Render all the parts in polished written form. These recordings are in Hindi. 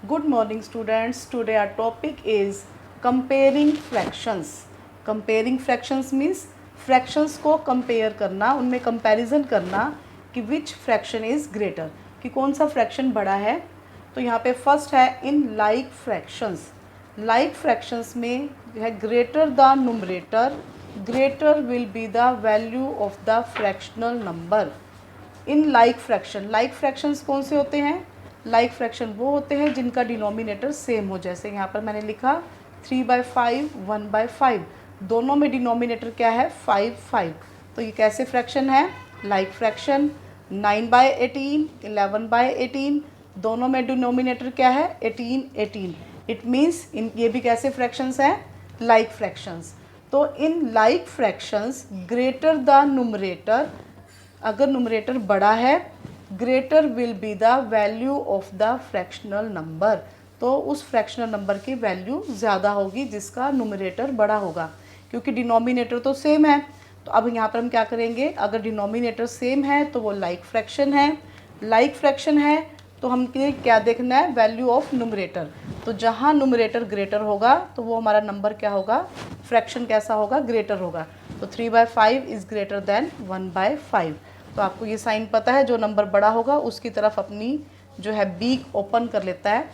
Good morning students. Today our topic is comparing fractions. Comparing fractions means fractions को compare करना, उनमें comparison करना कि which fraction is greater, कि कौन सा fraction बड़ा है। तो यहाँ पे first है in like fractions. Like fractions में है greater the numerator, greater will be the value of the fractional number. In like fraction, like fractions कौन से होते हैं? लाइक फ्रैक्शन वो होते हैं जिनका डिनोमिनेटर सेम हो। जैसे यहाँ पर मैंने लिखा 3/5 1/5, दोनों में डिनोमिनेटर क्या है? 5 तो ये कैसे फ्रैक्शन है? Like fraction. 9/18 11/18, दोनों में डिनोमिनेटर क्या है? 18 इट मीन्स इन ये भी कैसे फ्रैक्शंस हैं? Like fractions. तो in like fractions greater the numerator, अगर नुमरेटर बड़ा है, greater will be the value of the fractional number, तो उस फ्रैक्शनल नंबर की वैल्यू ज़्यादा होगी जिसका नुमरेटर बड़ा होगा, क्योंकि डिनोमिनेटर तो सेम है। तो अब यहाँ पर हम क्या करेंगे? अगर डिनोमिनेटर सेम है तो वो लाइक फ्रैक्शन है। लाइक फ्रैक्शन है तो हम क्या देखना है? Value of numerator. तो जहाँ नुमरेटर ग्रेटर होगा तो वो हमारा नंबर क्या होगा? फ्रैक्शन कैसा होगा? ग्रेटर होगा। तो 3/5 इज़ ग्रेटर देन 1/5। तो आपको ये साइन पता है, जो नंबर बड़ा होगा उसकी तरफ अपनी जो है बीक ओपन कर लेता है।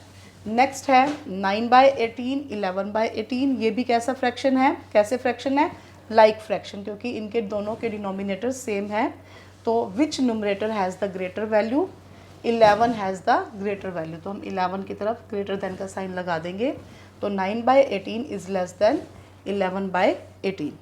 नेक्स्ट है 9/18 11/18, ये भी कैसा फ्रैक्शन है? कैसे फ्रैक्शन है? लाइक फ्रैक्शन, क्योंकि इनके दोनों के डिनोमिनेटर सेम है। तो which numerator has the greater value? 11 has the greater value, तो हम 11 की तरफ ग्रेटर देन का साइन लगा देंगे। तो 9/18 इज़ लेस देन 11/18।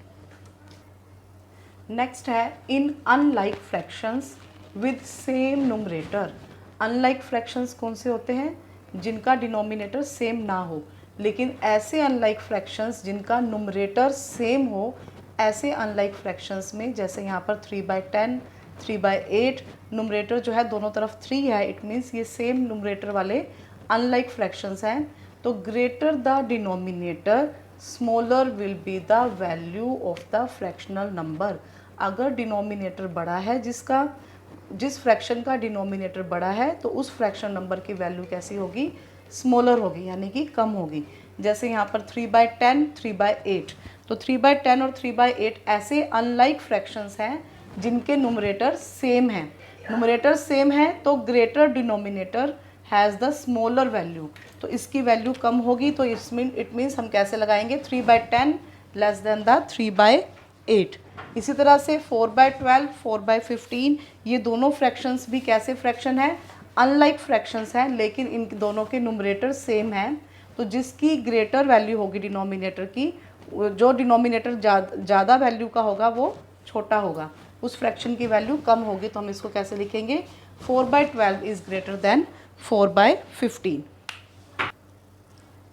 नेक्स्ट है in unlike fractions with same numerator. Unlike fractions कौन से होते हैं? जिनका डिनोमिनेटर सेम ना हो। लेकिन ऐसे अनलाइक फ्रैक्शंस जिनका नुमरेटर सेम हो, ऐसे अनलाइक फ्रैक्शंस में जैसे यहाँ पर 3/10 3/8, नुमरेटर जो है दोनों तरफ 3 है, इट मीन्स ये सेम नुमरेटर वाले अनलाइक फ्रैक्शंस हैं। तो greater the denominator smaller will be the value of the fractional number. अगर डिनोमिनेटर बड़ा है, जिस फ्रैक्शन का डिनोमिनेटर बड़ा है, तो उस फ्रैक्शन नंबर की वैल्यू कैसी होगी? स्मॉलर होगी, यानी कि कम होगी। जैसे यहाँ पर 3/10 3/8, तो 3/10 और 3/8 ऐसे अनलाइक फ्रैक्शंस हैं जिनके नुमरेटर सेम हैं। नुमरेटर सेम है तो greater denominator has the smaller value, तो इसकी वैल्यू कम होगी। तो इट मीन्स हम कैसे लगाएंगे? 3/10 लेस देन द 3/8। इसी तरह से 4/12 4/15, ये दोनों फ्रैक्शंस भी कैसे फ्रैक्शन है? अनलाइक फ्रैक्शंस हैं, लेकिन इन दोनों के नुमरेटर सेम हैं। तो जिसकी ग्रेटर वैल्यू होगी डिनोमिनेटर की, जो डिनोमिनेटर ज़्यादा वैल्यू का होगा वो छोटा होगा, उस फ्रैक्शन की वैल्यू कम होगी। तो हम इसको कैसे लिखेंगे? 4/12 is greater than 4/15।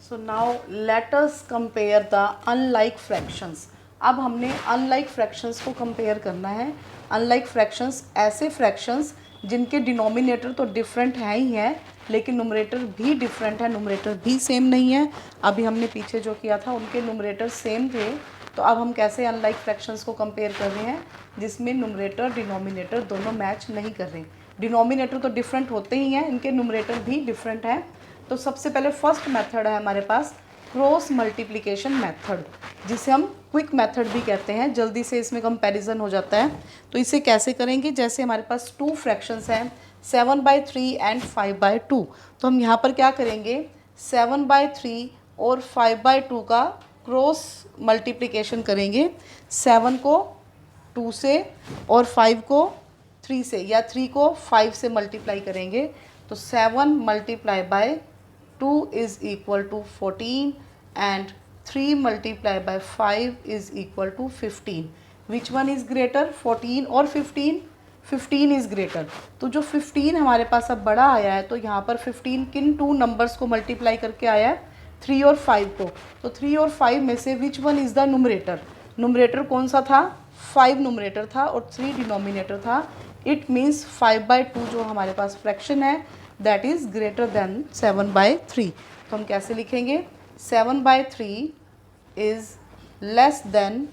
So now let us compare the unlike fractions. अब हमने अनलाइक फ्रैक्शंस को कंपेयर करना है। अनलाइक फ्रैक्शंस ऐसे फ्रैक्शंस जिनके डिनोमिनेटर तो डिफरेंट है ही हैं, लेकिन नुमरेटर भी डिफरेंट है, नुमरेटर भी सेम नहीं है। अभी हमने पीछे जो किया था उनके नुमरेटर सेम थे। तो अब हम कैसे अनलाइक फ्रैक्शंस को कंपेयर कर रहे हैं जिसमें नुमरेटर डिनोमिनेटर दोनों मैच नहीं कर रहे। डिनोमिनेटर तो डिफरेंट होते ही हैं, इनके नुमरेटर भी डिफरेंट हैं। तो सबसे पहले फर्स्ट मेथड है हमारे पास क्रॉस मल्टीप्लिकेशन मेथड, जिसे हम क्विक मेथड भी कहते हैं। जल्दी से इसमें कंपैरिजन हो जाता है। तो इसे कैसे करेंगे? जैसे हमारे पास 2 फ्रैक्शंस हैं 7/3 एंड 5/2, तो हम यहाँ पर क्या करेंगे? 7/3 और 5/2 का क्रॉस मल्टीप्लिकेशन करेंगे। 7 को 2 से और 5 को 3 से, या 3 को 5 से मल्टीप्लाई करेंगे। तो 7 multiply by 2 is equal to 14 and 3 multiply by 5 is equal to 15। Which one is greater? 14 और 15? 15 इज़ ग्रेटर। तो जो 15 हमारे पास अब बड़ा आया है, तो यहाँ पर 15 किन 2 नंबर्स को मल्टीप्लाई करके आया है? 3 और 5 को। तो 3 और 5 में से विच one is the numerator? Numerator कौन सा था? 5 नुमरेटर था और 3 डिनोमिनेटर था। इट मीन्स 5/2 जो हमारे पास फ्रैक्शन है दैट इज़ ग्रेटर देन 7/3। तो हम कैसे लिखेंगे? 7/3 इज़ लेस देन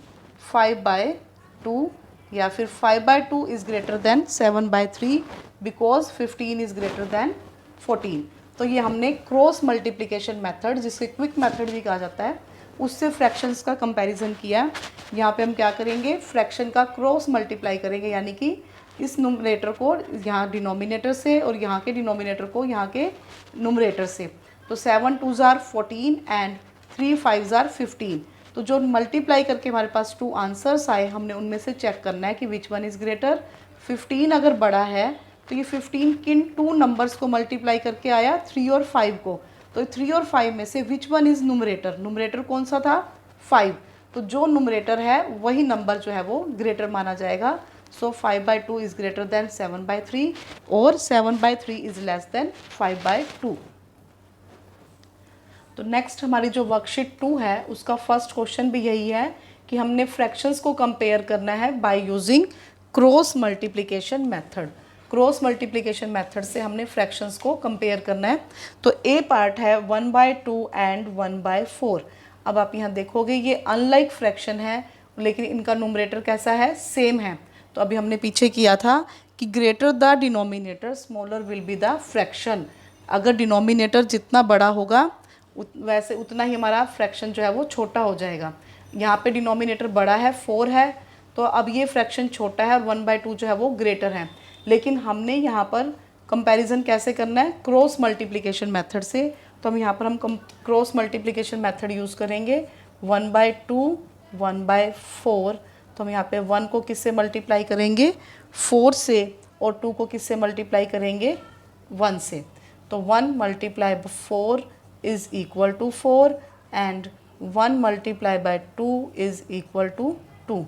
5/2, या फिर 5/2 is greater than 7/3 because 15 is greater than 14। तो ये हमने क्रॉस मल्टीप्लिकेशन मेथड, जिसके क्विक मेथड भी कहा जाता है, उससे फ्रैक्शंस का कंपैरिजन किया। यहाँ पे हम क्या करेंगे, फ्रैक्शन का क्रॉस मल्टीप्लाई करेंगे, यानी कि इस नुमरेटर को यहाँ डिनोमिनेटर से और यहाँ के डिनोमिनेटर को यहाँ के नुमरेटर से। तो 7 2 ज़ार 14 एंड 3 5 ज़ार 15। तो जो मल्टीप्लाई करके हमारे पास 2 आंसर्स आए, हमने उनमें से चेक करना है कि विच वन इज़ ग्रेटर। 15 अगर बड़ा है तो ये 15 किन 2 नंबर्स को मल्टीप्लाई करके आया, 3 और 5 को। तो 3 और 5 में से विच वन इज़ नुमरेटर, नुमरेटर कौन सा था, 5। तो जो नुमरेटर है वही नंबर जो है वो ग्रेटर माना जाएगा। सो 5/2 इज़ ग्रेटर देन 7/3 और 7/3 इज़ लेस देन 5/2। तो नेक्स्ट हमारी जो वर्कशीट 2 है उसका फर्स्ट क्वेश्चन भी यही है कि हमने फ्रैक्शंस को कंपेयर करना है by using cross multiplication method. Cross multiplication method से हमने फ्रैक्शंस को कंपेयर करना है। तो ए पार्ट है 1/2 एंड 1/4। अब आप यहाँ देखोगे ये अनलाइक फ्रैक्शन है, लेकिन इनका नुमरेटर कैसा है, सेम है। तो अभी हमने पीछे किया था कि greater the denominator smaller will be the fraction. अगर डिनोमिनेटर जितना बड़ा होगा वैसे उतना ही हमारा फ्रैक्शन जो है वो छोटा हो जाएगा। यहाँ पे डिनोमिनेटर बड़ा है, 4 है, तो अब ये फ्रैक्शन छोटा है और 1/2 जो है वो ग्रेटर है। लेकिन हमने यहाँ पर कंपैरिजन कैसे करना है, क्रॉस मल्टीप्लिकेशन मेथड से। तो हम यहाँ पर हम क्रॉस मल्टीप्लिकेशन मेथड यूज़ करेंगे। 1/2 1/4। तो हम यहाँ पे 1 को किससे मल्टीप्लाई करेंगे, 4 से, और 2 को किससे मल्टीप्लाई करेंगे, 1 से। तो 1 × 4 is equal to 4 and 1 × 2 is equal to 2।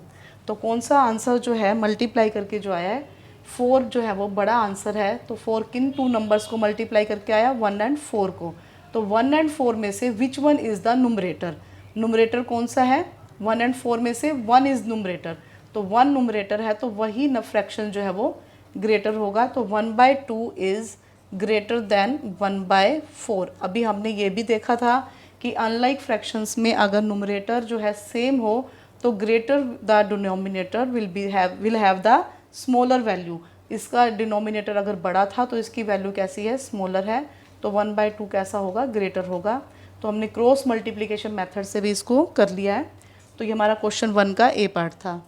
तो कौन सा आंसर जो है मल्टीप्लाई करके जो आया है, 4 जो है वो बड़ा आंसर है। तो 4 किन 2 नंबर्स को मल्टीप्लाई करके आया, 1 और 4 को। तो 1 और 4 में से विच one is the numerator, numerator कौन सा है, 1 और 4 में से 1 इज़ नुमरेटर। तो 1 नुमरेटर है, तो वही न फ्रैक्शन जो है वो ग्रेटर होगा। तो 1/2 इज़ ग्रेटर देन 1/4। अभी हमने ये भी देखा था कि अनलाइक फ्रैक्शंस में अगर नुमरेटर जो है सेम हो तो greater the denominator will have the smaller value. इसका डिनोमिनेटर अगर बड़ा था तो इसकी वैल्यू कैसी है, स्मॉलर है। तो 1/2 कैसा होगा, ग्रेटर होगा। तो हमने क्रॉस मल्टीप्लिकेशन मेथड से भी इसको कर लिया है। तो ये हमारा क्वेश्चन 1 का ए पार्ट था।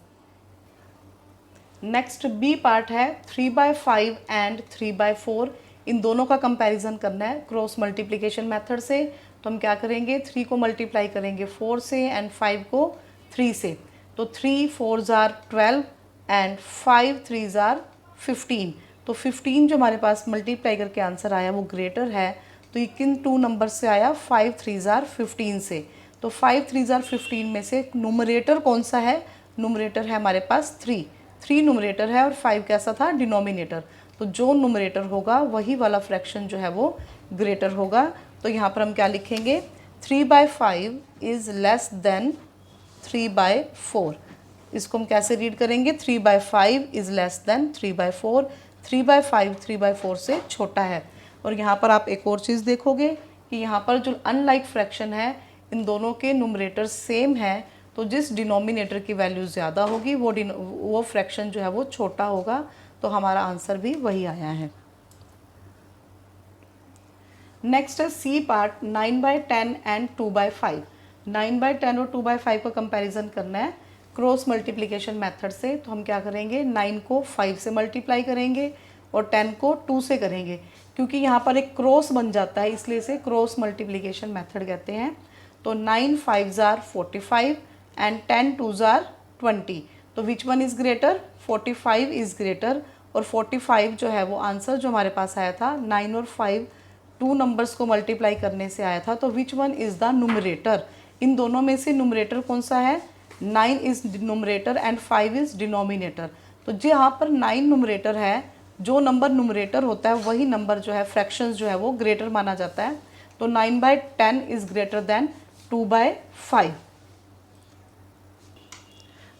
नेक्स्ट बी पार्ट है 3/5 एंड 3/4। इन दोनों का कंपैरिजन करना है क्रॉस मल्टीप्लिकेशन मेथड से। तो हम क्या करेंगे, 3 को मल्टीप्लाई करेंगे 4 से एंड 5 को 3 से। तो 3 4 ज़ार 12 एंड 5 3 ज़ार 15। तो 15 जो हमारे पास मल्टीप्लाई करके आंसर आया वो ग्रेटर है। तो ये किन 2 नंबर से आया, 5 3 ज़ार 15 से। तो 5 3 ज़ार 15 में से नुमरेटर कौन सा है, नुमरेटर है हमारे पास 3 नुमरेटर है और 5 कैसा था, डिनोमिनेटर। तो जो नुमरेटर होगा वही वाला फ्रैक्शन जो है वो ग्रेटर होगा। तो यहाँ पर हम क्या लिखेंगे, 3/5 इज़ लेस देन 3/4। इसको हम कैसे रीड करेंगे, 3/5 इज़ लेस देन 3/4। 3/5 3/4 से छोटा है। और यहाँ पर आप एक और चीज़ देखोगे कि यहाँ पर जो अनलाइक फ्रैक्शन है, इन दोनों के नुमरेटर सेम है। तो जिस डिनोमिनेटर की वैल्यू ज़्यादा होगी वो फ्रैक्शन जो है वो छोटा होगा। तो हमारा आंसर भी वही आया है। नेक्स्ट है सी पार्ट 9/10 एंड 2/5। 9/10 और 2/5 का कंपैरिजन करना है क्रॉस मल्टीप्लिकेशन मेथड से। तो हम क्या करेंगे, 9 को 5 से मल्टीप्लाई करेंगे और 10 को 2 से करेंगे। क्योंकि यहाँ पर एक क्रॉस बन जाता है इसलिए इसे क्रॉस मल्टीप्लिकेशन मेथड कहते हैं। तो 9 5 ज़ार 45 एंड 10 2 ज़ार 20। तो which one is greater, 45 is greater. और 45 जो है वो आंसर जो हमारे पास आया था, 9 और 5 2 नंबर्स को मल्टीप्लाई करने से आया था। तो which one is the numerator, इन दोनों में से नुमरेटर कौन सा है, 9 is numerator and 5 is denominator. तो जो यहाँ पर 9 नुमरेटर है, जो नंबर नुमरेटर होता है वही नंबर जो है फ्रैक्शंस जो है वो ग्रेटर माना जाता है। तो 9/10 इज़ ग्रेटर देन 2/5।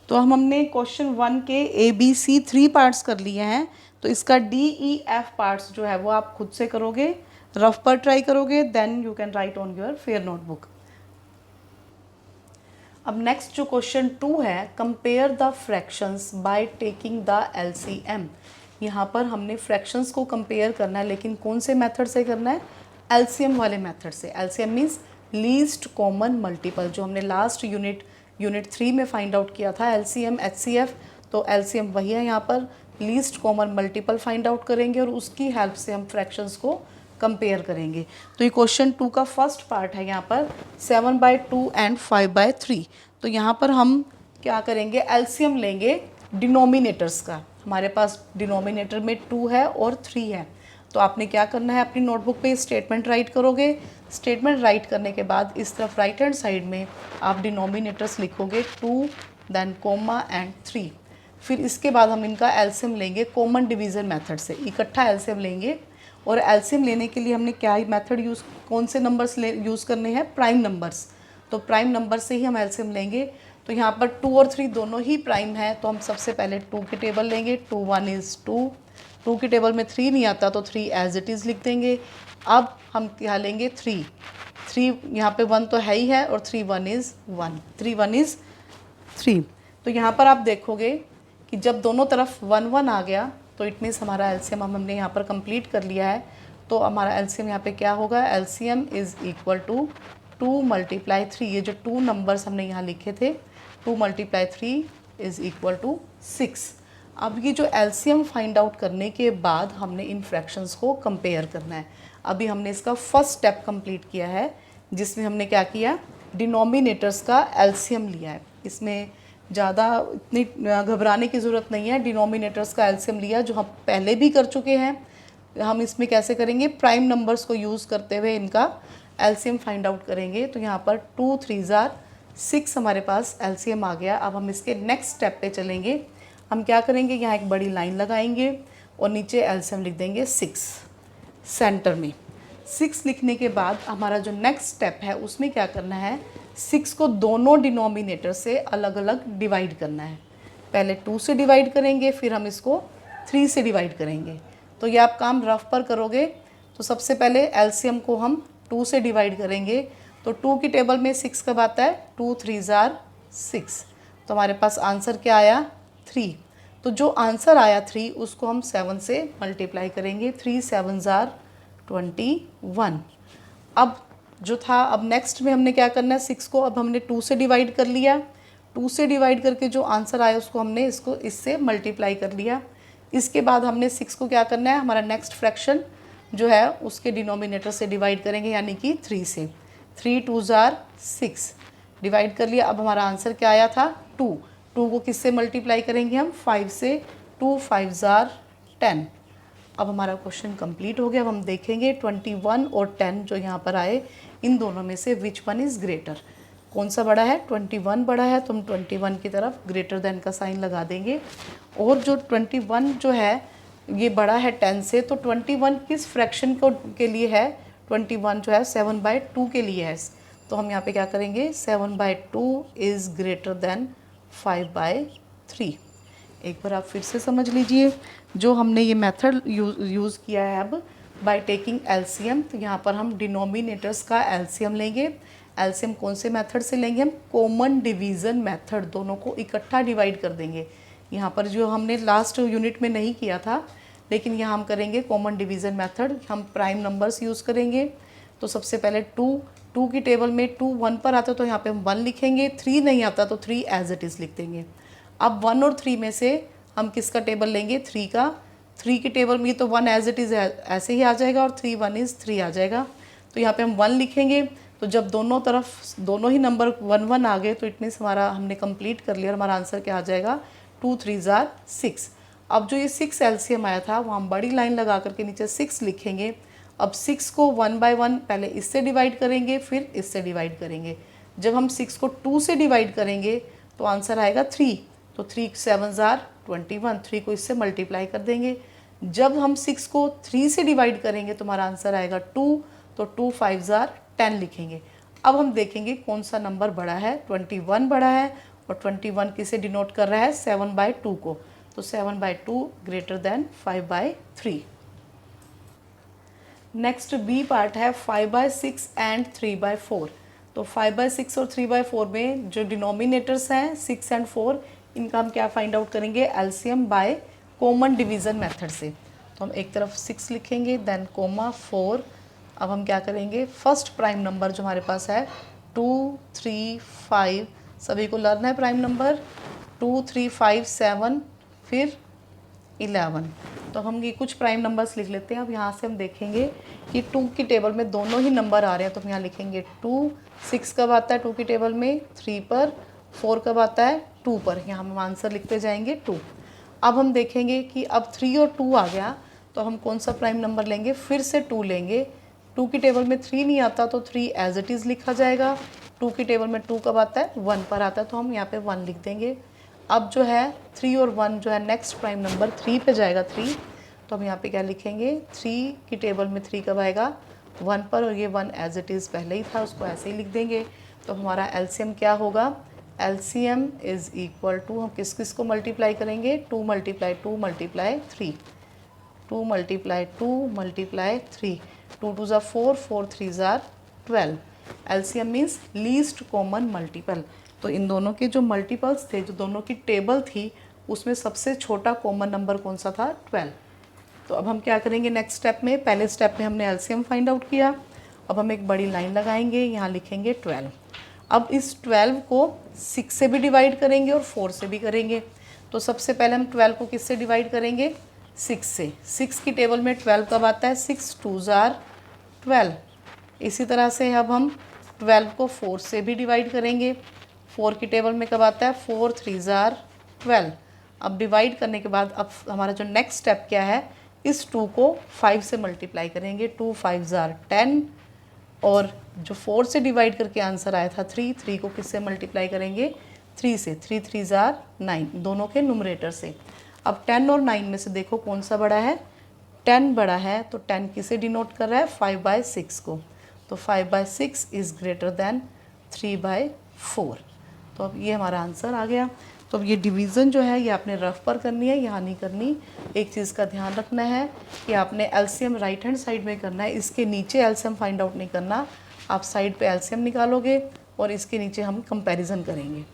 तो हमने क्वेश्चन 1 के ABC 3 पार्ट्स कर लिए हैं। तो इसका DEF पार्ट्स जो है वो आप खुद से करोगे, रफ पर ट्राई करोगे, then you can write on your fair notebook. अब नेक्स्ट जो क्वेश्चन 2 है, compare the fractions by taking the LCM। यहाँ पर हमने फ्रैक्शंस को कंपेयर करना है, लेकिन कौन से मेथड से करना है, एलसीएम वाले मेथड से। LCM means least common multiple, जो हमने लास्ट यूनिट 3 में फाइंड आउट किया था एलसीएम एचसीएफ। तो एलसीएम वही है, यहाँ पर least common multiple find out करेंगे और उसकी हेल्प से हम फ्रैक्शंस को कंपेयर करेंगे। तो ये क्वेश्चन 2 का फर्स्ट पार्ट है यहाँ पर 7/2 एंड 5/3। तो यहाँ पर हम क्या करेंगे, एलसीएम लेंगे डिनोमिनेटर्स का। हमारे पास डिनोमिनेटर में 2 है और 3 है। तो आपने क्या करना है, अपनी नोटबुक पे स्टेटमेंट राइट करोगे। स्टेटमेंट राइट करने के बाद इस तरफ राइट हैंड साइड में आप डिनोमिनेटर्स लिखोगे 2 देन कोमा एंड 3। फिर इसके बाद हम इनका एलसीएम लेंगे कॉमन डिवीज़न मेथड से, इकट्ठा एलसीएम लेंगे। और एलसीएम लेने के लिए हमने क्या मेथड कौन से नंबर्स यूज़ करने हैं, प्राइम नंबर्स। तो प्राइम नंबर से ही हम एलसीएम लेंगे। तो यहाँ पर 2 और 3 दोनों ही प्राइम है, तो हम सबसे पहले 2 की टेबल लेंगे। 2 1 इज़ 2, 2 की टेबल में 3 नहीं आता तो 3 एज इट इज़ लिख देंगे। अब हम क्या लेंगे, 3 यहाँ पे 1 तो है ही है और 3 1 इज़ 1, 3 1 इज़ 3। तो यहाँ पर आप देखोगे कि जब दोनों तरफ 1 1 आ गया तो इट मीन्स हमारा एलसीएम हमने यहाँ पर कंप्लीट कर लिया है। तो हमारा एलसीएम यहाँ पे क्या होगा, एलसीएम इज़ इक्वल टू 2 × 3। ये जो 2 नंबर्स हमने यहाँ लिखे थे, 2 × 3 इज़ इक्वल टू 6। अब ये जो एलसीएम फाइंड आउट करने के बाद हमने इन फ्रैक्शंस को कंपेयर करना है। अभी हमने इसका फर्स्ट स्टेप कंप्लीट किया है, जिसमें हमने क्या किया, डिनोमिनेटर्स का एलसीएम लिया है। इसमें ज़्यादा इतनी घबराने की ज़रूरत नहीं है। डिनोमिनेटर्स का एलसीएम लिया जो हम पहले भी कर चुके हैं। हम इसमें कैसे करेंगे, प्राइम नंबर्स को यूज़ करते हुए इनका एलसीएम फाइंड आउट करेंगे। तो यहाँ पर 2 3 ज़ार 6 हमारे पास एलसीएम आ गया। अब हम इसके नेक्स्ट स्टेप पे चलेंगे। हम क्या करेंगे, यहाँ एक बड़ी लाइन लगाएंगे और नीचे एलसीएम लिख देंगे 6 सेंटर में। 6 लिखने के बाद हमारा जो नेक्स्ट स्टेप है उसमें क्या करना है, 6 को दोनों डिनोमिनेटर से अलग अलग डिवाइड करना है। पहले 2 से डिवाइड करेंगे, फिर हम इसको 3 से डिवाइड करेंगे। तो ये आप काम रफ पर करोगे। तो सबसे पहले एलसीएम को हम 2 से डिवाइड करेंगे। तो 2 की टेबल में 6 कब आता है, 2 3 ज़ार 6। तो हमारे पास आंसर क्या आया, 3। तो जो आंसर आया 3 उसको हम 7 से मल्टीप्लाई करेंगे। 3 7 ज़ार 21। अब जो था, अब नेक्स्ट में हमने क्या करना है, 6 को अब हमने 2 से डिवाइड कर लिया। 2 से डिवाइड करके जो आंसर आया उसको हमने इससे मल्टीप्लाई कर लिया। इसके बाद हमने 6 को क्या करना है, हमारा नेक्स्ट फ्रैक्शन जो है उसके डिनोमिनेटर से डिवाइड करेंगे, यानी कि 3 से। 3 2 ज़ार 6 डिवाइड कर लिया। अब हमारा आंसर क्या आया था, 2। 2 को किससे मल्टीप्लाई करेंगे हम, 5 से। 2 5 ज़ार 10। अब हमारा क्वेश्चन कंप्लीट हो गया। अब हम देखेंगे 21 और 10 जो यहाँ पर आए, इन दोनों में से विच वन इज़ ग्रेटर, कौन सा बड़ा है, 21 बड़ा है। तो हम 21 की तरफ ग्रेटर देन का साइन लगा देंगे। और जो 21 जो है ये बड़ा है 10 से, तो 21 किस फ्रैक्शन के लिए है, 21 जो है 7/2 के लिए है। तो हम यहाँ पे क्या करेंगे, 7/2 इज़ ग्रेटर देन 5/3। एक बार आप फिर से समझ लीजिए जो हमने ये मेथड यूज़ किया है अब बाय टेकिंग एलसीएम। तो यहाँ पर हम डिनोमिनेटर्स का एलसीएम लेंगे। एलसीएम कौन से मेथड से लेंगे हम, कॉमन डिवीज़न मेथड, दोनों को इकट्ठा डिवाइड कर देंगे। यहाँ पर जो हमने लास्ट यूनिट में नहीं किया था, लेकिन यहाँ हम करेंगे कॉमन डिवीज़न मेथड। हम प्राइम नंबर्स यूज़ करेंगे। तो सबसे पहले 2 की टेबल में 2 1 पर आता तो यहाँ पे हम 1 लिखेंगे। 3 नहीं आता तो 3 एज इट इज़ लिख देंगे। अब 1 और 3 में से हम किसका टेबल लेंगे, 3 का। 3 की टेबल में तो 1 एज इट इज़ ऐसे ही आ जाएगा और 3 1 इज़ 3 आ जाएगा। तो यहाँ पे हम 1 लिखेंगे। तो जब दोनों तरफ दोनों ही नंबर 1 1 आ गए तो इट मीन्स हमारा हमने कंप्लीट कर लिया और हमारा आंसर क्या आ जाएगा, 2 3 ज़ार 6। अब जो ये 6 एलसीएम आया था वो हम बड़ी लाइन लगा करके नीचे 6 लिखेंगे। अब 6 को 1 बाय 1 पहले इससे डिवाइड करेंगे, फिर इससे डिवाइड करेंगे। जब हम 6 को 2 से डिवाइड करेंगे तो आंसर आएगा 3। तो 3 7 ज़ार 21, 3 को इससे मल्टीप्लाई कर देंगे। जब हम 6 को 3 से डिवाइड करेंगे तो हमारा आंसर आएगा 2। तो 2 5 ज़ार 10 लिखेंगे। अब हम देखेंगे कौन सा नंबर बड़ा है, 21 बड़ा है। और 21 किसे डिनोट कर रहा है, 7/2 को। तो 7/2 greater than 5/3। Next B part है 5/6 एंड 3/4। तो 5/6 और 3/4 में जो डिनोमिनेटर्स हैं 6 एंड 4, इनका हम क्या फाइंड आउट करेंगे, LCM by common division method से। तो हम एक तरफ 6 लिखेंगे, देन कोमा 4, अब हम क्या करेंगे, फर्स्ट प्राइम नंबर जो हमारे पास है 2, 3, 5, सभी को लर्न है प्राइम नंबर 2, 3, 5, 7 फिर 11। तो हम ये कुछ प्राइम नंबर्स लिख लेते हैं। अब यहाँ से हम देखेंगे कि 2 की टेबल में दोनों ही नंबर आ रहे हैं, तो हम यहाँ लिखेंगे 2। 6 कब आता है 2 की टेबल में, 3 पर। 4 कब आता है 2 पर। यहाँ हम आंसर लिखते जाएंगे 2। अब हम देखेंगे कि अब 3 और 2 आ गया, तो हम कौन सा प्राइम नंबर लेंगे, फिर से 2 लेंगे। 2 की टेबल में 3 नहीं आता तो 3 एज इट इज़ लिखा जाएगा। 2 की टेबल में 2 कब आता है 1 पर आता है, तो हम यहाँ पे 1 लिख देंगे। अब जो है 3 और 1 जो है नेक्स्ट प्राइम नंबर 3 पे जाएगा 3, तो हम यहाँ पे क्या लिखेंगे, 3 की टेबल में 3 कब आएगा 1 पर, और ये 1 एज इट इज़ पहले ही था उसको ऐसे ही लिख देंगे। तो हमारा एलसीएम क्या होगा, एलसीएम इज़ इक्वल टू, हम किस किस को मल्टीप्लाई करेंगे, 2 मल्टीप्लाई 2 मल्टीप्लाई 3, 2 मल्टीप्लाई 2 मल्टीप्लाई 3, 2 2 ज़ा 4, 4 3 ज़ा 12। LCM means least common multiple. तो इन दोनों के जो मल्टीपल्स थे, जो दोनों की टेबल थी, उसमें सबसे छोटा कॉमन नंबर कौन सा था 12। तो अब हम क्या करेंगे नेक्स्ट स्टेप में, पहले स्टेप में हमने एलसीएम फाइंड आउट किया। अब हम एक बड़ी लाइन लगाएंगे, यहाँ लिखेंगे 12। अब इस 12 को 6 से भी डिवाइड करेंगे और 4 से भी करेंगे। तो सबसे पहले हम 12 को किससे डिवाइड करेंगे, 6 से। 6 की टेबल में 12 कब आता है, 6 2 ज़ार 12। इसी तरह से अब हम 12 को 4 से भी डिवाइड करेंगे। 4 की टेबल में कब आता है, 4 3 ज़ार 12। अब डिवाइड करने के बाद अब हमारा जो नेक्स्ट स्टेप क्या है, इस 2 को 5 से मल्टीप्लाई करेंगे। 2 5 ज़ार 10, और जो 4 से डिवाइड करके आंसर आया था 3, 3 को किससे मल्टीप्लाई करेंगे, 3 से। 3 3 ज़ार 9, दोनों के नुमरेटर से। अब 10 और 9 में से देखो कौन सा बड़ा है, 10 बड़ा है, तो 10 किसे डिनोट कर रहा है, 5/6 को। तो 5/6 इज़ ग्रेटर देन 3/4। तो अब ये हमारा आंसर आ गया। तो अब ये डिवीज़न जो है ये आपने रफ पर करनी है, यहाँ नहीं करनी। एक चीज़ का ध्यान रखना है कि आपने एलसीएम राइट हैंड साइड में करना है, इसके नीचे एलसीएम फाइंड आउट नहीं करना। आप साइड पे एलसीएम निकालोगे और इसके नीचे हम कंपैरिजन करेंगे।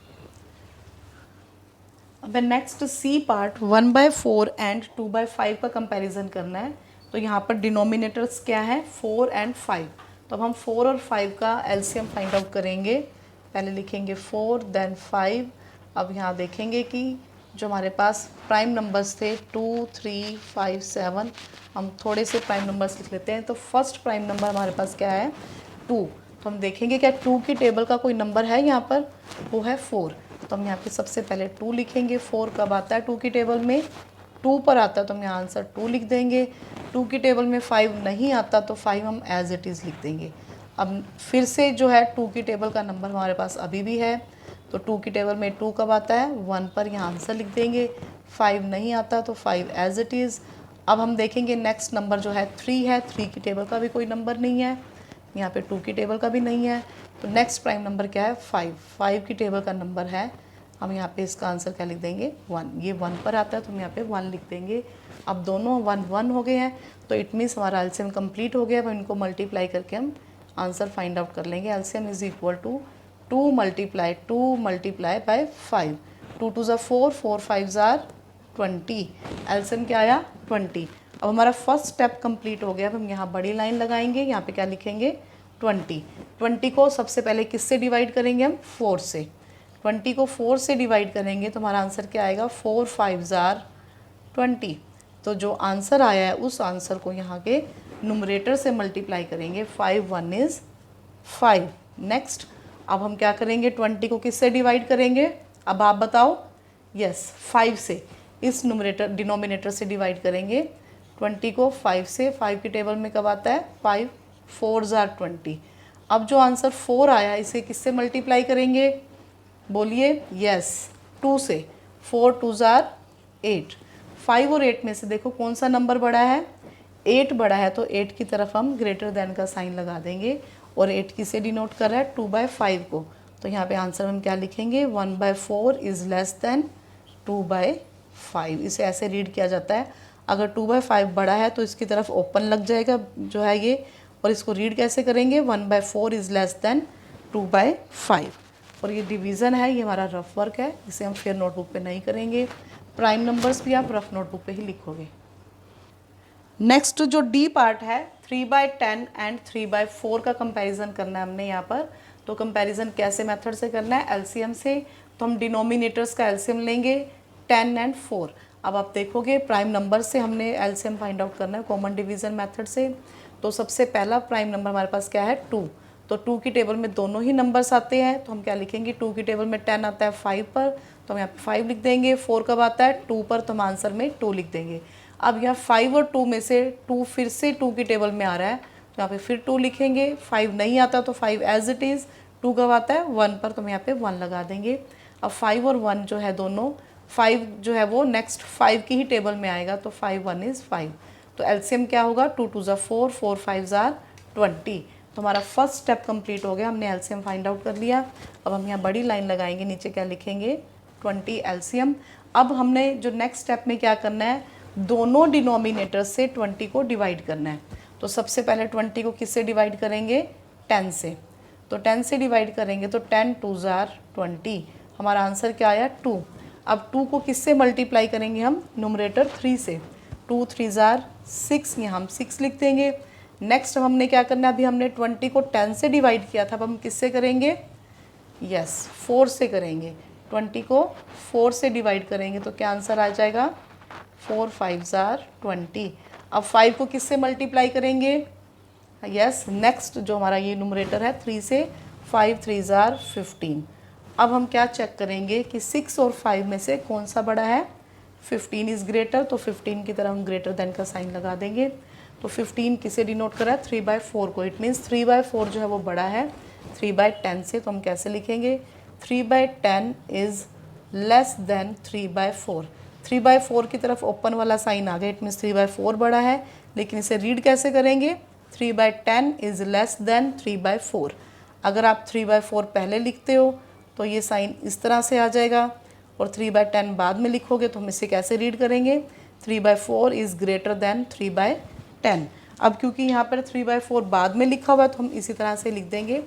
अब नेक्स्ट सी पार्ट 1/4 एंड 2/5 का कंपैरिजन करना है। तो यहाँ पर डिनोमिनेटर्स क्या है, 4 एंड 5। तो अब हम 4 और 5 का एलसीएम फाइंड आउट करेंगे। पहले लिखेंगे 4 देन 5। अब यहाँ देखेंगे कि जो हमारे पास प्राइम नंबर्स थे 2 3 5 7, हम थोड़े से प्राइम नंबर्स लिख लेते हैं। तो फर्स्ट प्राइम नंबर हमारे पास क्या है 2। तो हम देखेंगे क्या 2 की टेबल का कोई नंबर है यहाँ पर, वो है 4। तो हम यहाँ पे सबसे पहले 2 लिखेंगे। 4 कब आता है 2 की टेबल में, 2 पर आता है, तो हम यहाँ आंसर 2 लिख देंगे। 2 की टेबल में 5 नहीं आता तो 5 हम एज इट इज़ लिख देंगे। अब फिर से जो है 2 की टेबल का नंबर हमारे पास अभी भी है, तो 2 की टेबल में 2 कब आता है 1 पर, यहाँ आंसर लिख देंगे। 5 नहीं आता तो 5 एज इट इज़। अब हम देखेंगे नेक्स्ट नंबर जो है 3 है। 3 की टेबल का भी कोई नंबर नहीं है, यहाँ पे 2 की टेबल का भी नहीं है। तो नेक्स्ट प्राइम नंबर क्या है 5। 5 की टेबल का नंबर है, हम यहाँ पे इसका आंसर क्या लिख देंगे 1। ये 1 पर आता है तो हम यहाँ पे 1 लिख देंगे। अब दोनों 1 1 हो गए हैं, तो इट मीन्स हमारा एलसीएम कंप्लीट हो गया। अब इनको मल्टीप्लाई करके हम आंसर फाइंड आउट कर लेंगे। LCM is equal to 2 multiply 2 multiply by 5। 2 2 ज़ा 4, 4 5 ज़ार 20। एलसीएम क्या आया 20। अब हमारा फर्स्ट स्टेप कंप्लीट हो गया। अब हम यहाँ बड़ी लाइन लगाएंगे, यहाँ पे क्या लिखेंगे 20। 20 को सबसे पहले किससे डिवाइड करेंगे हम 4 से। 20 को 4 से डिवाइड करेंगे तो हमारा आंसर क्या आएगा 4 5 ज़ार 20। तो जो आंसर आया है उस आंसर को यहाँ के नुमरेटर से मल्टीप्लाई करेंगे। 5 1 इज़ 5। नेक्स्ट अब हम क्या करेंगे 20 को किससे डिवाइड करेंगे, अब आप बताओ। यस 5 से, इस नुमरेटर डिनोमिनेटर से डिवाइड करेंगे 20 को 5 से। 5 की टेबल में कब आता है 5 4 ज़ार 20। अब जो आंसर 4 आया इसे किससे मल्टीप्लाई करेंगे, बोलिए। यस 2 से। 4 2 ज़ार 8। 5 और 8 में से देखो कौन सा नंबर बड़ा है, 8 बड़ा है, तो 8 की तरफ हम ग्रेटर देन का साइन लगा देंगे। और 8 किसे डिनोट कर रहा है 2/5 को। तो यहाँ पे आंसर हम क्या लिखेंगे 1/4 इज़ लेस देन 2/5। इसे ऐसे रीड किया जाता है। अगर 2/5 बड़ा है तो इसकी तरफ ओपन लग जाएगा जो है ये, और इसको रीड कैसे करेंगे 1/4 इज़ लेस देन 2/5। और ये डिवीज़न है, ये हमारा रफ वर्क है, इसे हम फिर नोटबुक पे नहीं करेंगे। प्राइम नंबर्स भी आप रफ नोटबुक पे ही लिखोगे। नेक्स्ट जो डी पार्ट है 3/10 एंड 3/4 का कंपैरिजन करना है हमने यहाँ पर। तो कंपैरिजन कैसे मेथड से करना है, एलसीएम से। तो हम डिनोमिनेटर्स का एलसीएम लेंगे 10 एंड 4। अब आप देखोगे प्राइम नंबर से हमने एलसीएम फाइंड आउट करना है कॉमन डिवीज़न मेथड से। तो सबसे पहला प्राइम नंबर हमारे पास क्या है, 2। तो 2 की टेबल में दोनों ही नंबर्स आते हैं, तो हम क्या लिखेंगे, 2 की टेबल में 10 आता है 5 पर, तो हम यहाँ पे 5 लिख देंगे। 4 कब आता है, 2 पर, तो हम आंसर में 2 लिख देंगे। अब यहाँ 5 और 2 में से 2 फिर से 2 की टेबल में आ रहा है, तो यहाँ पे फिर 2 लिखेंगे। 5 नहीं आता तो 5 एज इट इज़। 2 कब आता है, 1 पर, तो हम यहाँ पे 1 लगा देंगे। अब 5 और 1 जो है दोनों, 5 जो है वो नेक्स्ट 5 की ही टेबल में आएगा, तो 5 1 इज़ 5। तो एलसीएम क्या होगा, 2 2 ज़ा 4, 4 5 ज़ा 20। तो हमारा फर्स्ट स्टेप कंप्लीट हो गया, हमने एलसीएम फाइंड आउट कर लिया। अब हम यहाँ बड़ी लाइन लगाएंगे, नीचे क्या लिखेंगे, 20 एलसीएम। अब हमने जो नेक्स्ट स्टेप में क्या करना है, दोनों डिनोमिनेटर से 20 को डिवाइड करना है। तो सबसे पहले 20 को किससे डिवाइड करेंगे, 10 से। तो 10 से डिवाइड करेंगे तो 10 2 ज़ा 20, हमारा आंसर क्या आया, 2। अब 2 को किससे मल्टीप्लाई करेंगे हम, न्यूमरेटर 3 से। 2 3 ज़ा 6, यहाँ हम 6 लिख देंगे। नेक्स्ट हमने क्या करना है, अभी हमने 20 को 10 से डिवाइड किया था, अब हम किससे करेंगे, यस 4 से करेंगे। 20 को 4 से डिवाइड करेंगे तो क्या आंसर आ जाएगा, 4 5 ज़ा 20। अब 5 को किससे मल्टीप्लाई करेंगे, यस नेक्स्ट जो हमारा ये न्यूमरेटर है 3 से, 5 3 ज़ा 15। अब हम क्या चेक करेंगे कि 6 और 5 में से कौन सा बड़ा है, 15 इज़ ग्रेटर, तो 15 की तरह हम ग्रेटर देन का साइन लगा देंगे। तो 15 किसे डिनोट करा है, 3/4 को। इट मीन्स 3/4 जो है वो बड़ा है 3/10 से। तो हम कैसे लिखेंगे, 3/10 इज़ लेस देन 3/4। 3/4 की तरफ ओपन वाला साइन आ गया, इट मीन्स 3/4 बड़ा है। लेकिन इसे रीड कैसे करेंगे, 3/10 इज़ लेस देन 3/4। अगर आप 3/4 पहले लिखते हो तो ये साइन इस तरह से आ जाएगा, और 3/10 बाद में लिखोगे तो हम इसे कैसे रीड करेंगे, 3/4 इज़ ग्रेटर देन 3/10। अब क्योंकि यहाँ पर 3/4 बाद में लिखा हुआ है तो हम इसी तरह से लिख देंगे।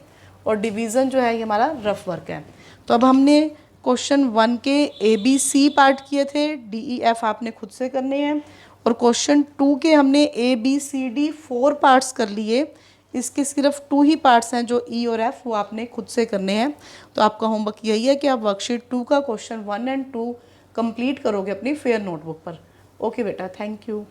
और डिवीज़न जो है ये हमारा रफ वर्क है। तो अब हमने क्वेश्चन 1 के ABC पार्ट किए थे, DEF आपने खुद से करने हैं। और क्वेश्चन 2 के हमने ABCD 4 पार्ट्स कर लिए। इसके सिर्फ 2 ही पार्ट्स हैं जो E और F, वो आपने खुद से करने हैं। तो आपका होमवर्क यही है कि आप वर्कशीट 2 का क्वेश्चन 1 एंड 2 कंप्लीट करोगे अपनी फेयर नोटबुक पर। ओके बेटा, थैंक यू।